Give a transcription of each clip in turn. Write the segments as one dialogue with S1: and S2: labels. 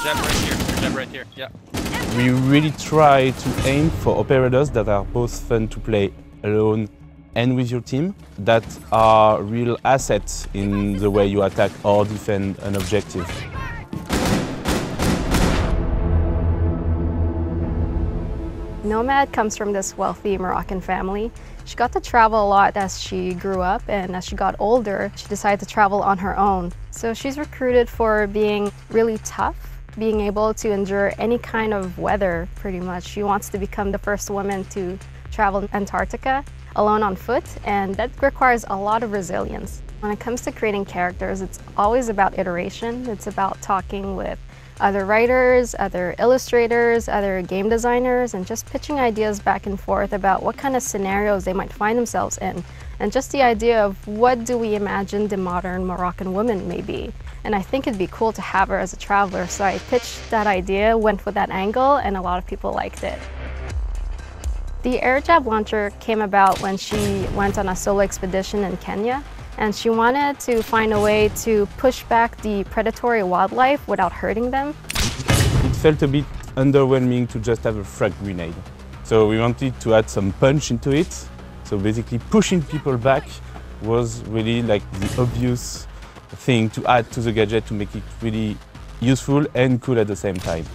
S1: jab right here. Your jab right here. Yeah.
S2: We really try to aim for operators that are both fun to play alone and with your team, that are real assets in the way you attack or defend an objective.
S3: Nomad comes from this wealthy Moroccan family. She got to travel a lot as she grew up, and as she got older, she decided to travel on her own. So she's recruited for being really tough, being able to endure any kind of weather, pretty much. She wants to become the first woman to travel Antarctica alone on foot, and that requires a lot of resilience. When it comes to creating characters, it's always about iteration. It's about talking with other writers, other illustrators, other game designers, and just pitching ideas back and forth about what kind of scenarios they might find themselves in. And just the idea of what do we imagine the modern Moroccan woman may be. And I think it'd be cool to have her as a traveler, so I pitched that idea, went with that angle, and a lot of people liked it. The air jab launcher came about when she went on a solo expedition in Kenya, and she wanted to find a way to push back the predatory wildlife without hurting them.
S2: It felt a bit underwhelming to just have a frag grenade. So we wanted to add some punch into it. So basically pushing people back was really like the obvious thing to add to the gadget to make it really useful and cool at the same time.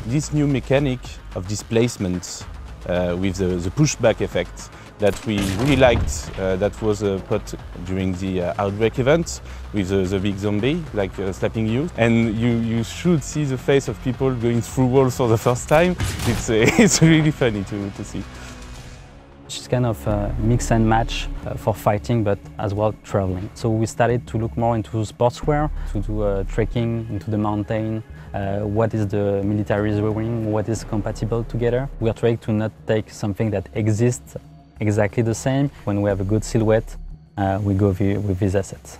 S2: This new mechanic of displacement with the pushback effect that we really liked, that was put during the outbreak event with the big zombie, like slapping you. And you should see the face of people going through walls for the first time. It's really funny to see.
S4: She's kind of a mix and match for fighting, but as well traveling. So we started to look more into sportswear, to do trekking into the mountain. What is the military wearing, what is compatible together. We are trying to not take something that exists exactly the same. When we have a good silhouette, we go with these assets.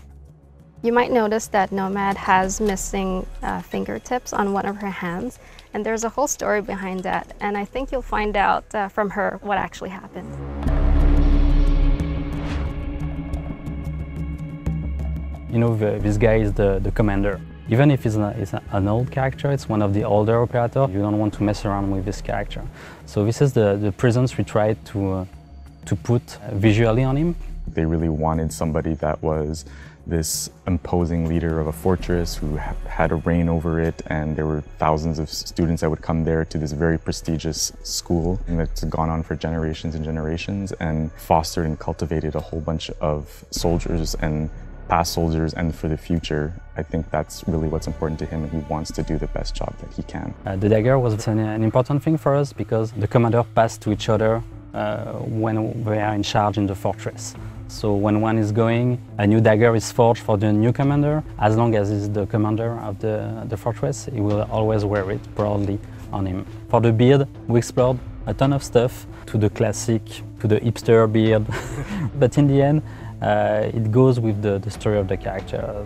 S3: You might notice that Nomad has missing fingertips on one of her hands, and there's a whole story behind that, and I think you'll find out from her what actually happened.
S4: You know, this guy is the commander. Even if he's an old character, it's one of the older operators, you don't want to mess around with this character. So this is the presence we tried to put visually on him.
S5: They really wanted somebody that was this imposing leader of a fortress who had a reign over it, and there were thousands of students that would come there to this very prestigious school that's gone on for generations and generations and fostered and cultivated a whole bunch of soldiers and past soldiers, and for the future. I think that's really what's important to him, and he wants to do the best job that he can.
S4: The dagger was an important thing for us because the commander passed to each other when they are in charge in the fortress. So when one is going, a new dagger is forged for the new commander. As long as he's the commander of the fortress, he will always wear it proudly on him. For the beard, we explored a ton of stuff, to the classic, to the hipster beard. But in the end, it goes with the story of the character.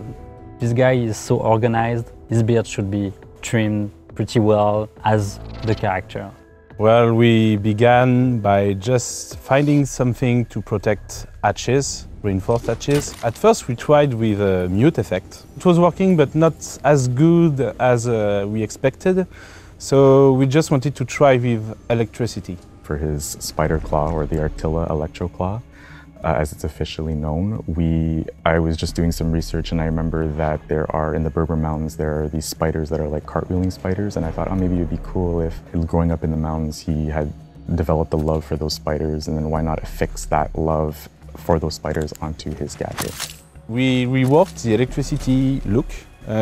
S4: This guy is so organized, his beard should be trimmed pretty well as the character.
S2: Well, we began by just finding something to protect hatches, reinforced hatches. At first we tried with a mute effect. It was working, but not as good as we expected. So we just wanted to try with electricity.
S5: For his spider claw, or the Artilla electro claw, as it's officially known, I was just doing some research, and I remember that there are, in the Berber Mountains, there are these spiders that are like cartwheeling spiders, and I thought, oh, maybe it'd be cool if, growing up in the mountains, he had developed a love for those spiders, and then why not affix that love for those spiders onto his gadget.
S2: We reworked the electricity look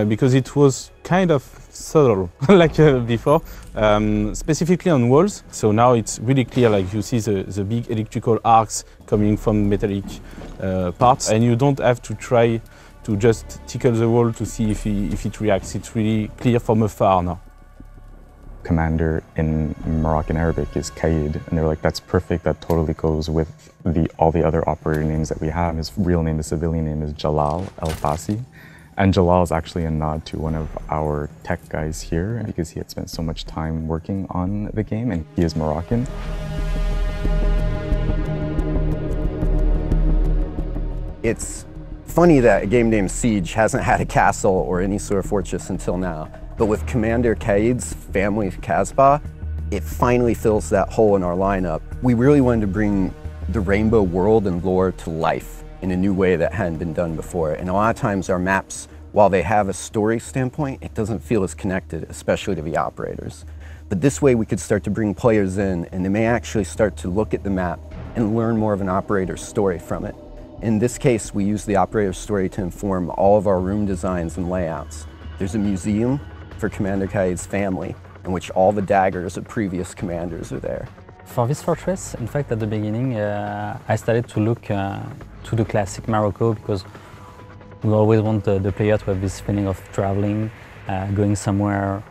S2: because it was kind of subtle, like before, specifically on walls. So now it's really clear, like you see the big electrical arcs coming from metallic parts, and you don't have to try to just tickle the wall to see if it reacts. It's really clear from afar now.
S5: Commander in Moroccan Arabic is Qaid, and they're like, that's perfect, that totally goes with all the other operator names that we have. His real name, his civilian name, is Jalal El-Fassi. And Jalal is actually a nod to one of our tech guys here because he had spent so much time working on the game, and he is Moroccan.
S6: It's funny that a game named Siege hasn't had a castle or any sort of fortress until now. But with Commander Caid's family Casbah, it finally fills that hole in our lineup. We really wanted to bring the rainbow world and lore to life in a new way that hadn't been done before. And a lot of times our maps, while they have a story standpoint, it doesn't feel as connected, especially to the operators. But this way we could start to bring players in, and they may actually start to look at the map and learn more of an operator's story from it. In this case, we use the operator's story to inform all of our room designs and layouts. There's a museum for Commander Caid's family, in which all the daggers of previous commanders are there.
S4: For this fortress, in fact, at the beginning, I started to look to the classic Morocco because we always want the player to have this feeling of traveling, going somewhere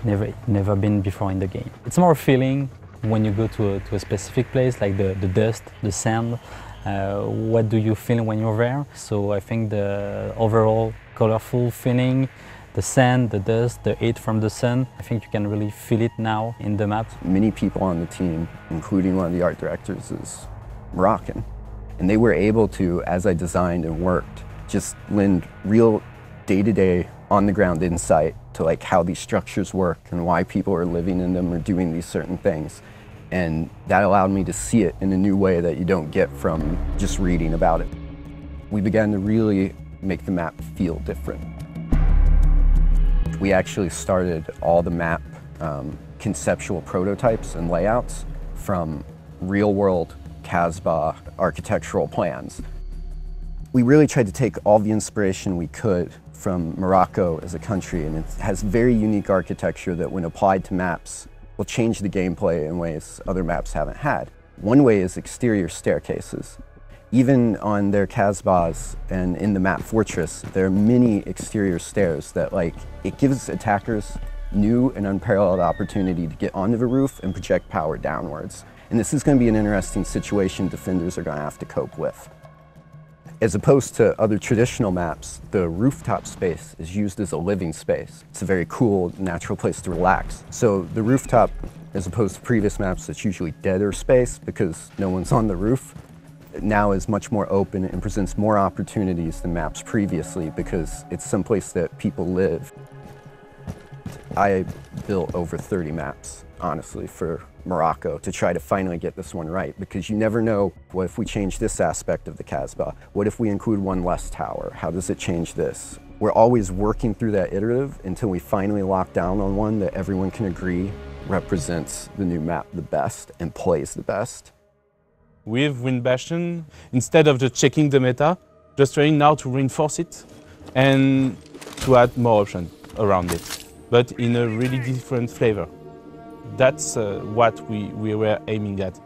S4: never been before in the game. It's more a feeling when you go to a specific place, like the dust, the sand. What do you feel when you're there? So I think the overall colorful feeling, the sand, the dust, the heat from the sun, I think you can really feel it now in the map.
S6: Many people on the team, including one of the art directors, is Moroccan. And they were able to, as I designed and worked, just lend real day-to-day, on-the-ground insight to like how these structures work and why people are living in them or doing these certain things. And that allowed me to see it in a new way that you don't get from just reading about it. We began to really make the map feel different. We actually started all the map conceptual prototypes and layouts from real-world Casbah architectural plans. We really tried to take all the inspiration we could from Morocco as a country, and it has very unique architecture that when applied to maps will change the gameplay in ways other maps haven't had. One way is exterior staircases. Even on their Casbahs and in the map Fortress, there are many exterior stairs that it gives attackers new and unparalleled opportunity to get onto the roof and project power downwards. And this is going to be an interesting situation defenders are going to have to cope with. As opposed to other traditional maps, the rooftop space is used as a living space. It's a very cool, natural place to relax. So the rooftop, as opposed to previous maps that's usually deader space because no one's on the roof, now is much more open and presents more opportunities than maps previously because it's someplace that people live. I built over 30 maps, honestly, for Morocco to try to finally get this one right, because you never know, what if we change this aspect of the Casbah? What if we include one less tower? How does it change this? We're always working through that iterative until we finally lock down on one that everyone can agree represents the new map the best and plays the best.
S2: With Wind Bastion, instead of just checking the meta, just trying now to reinforce it and to add more options around it, but in a really different flavor. That's what we were aiming at.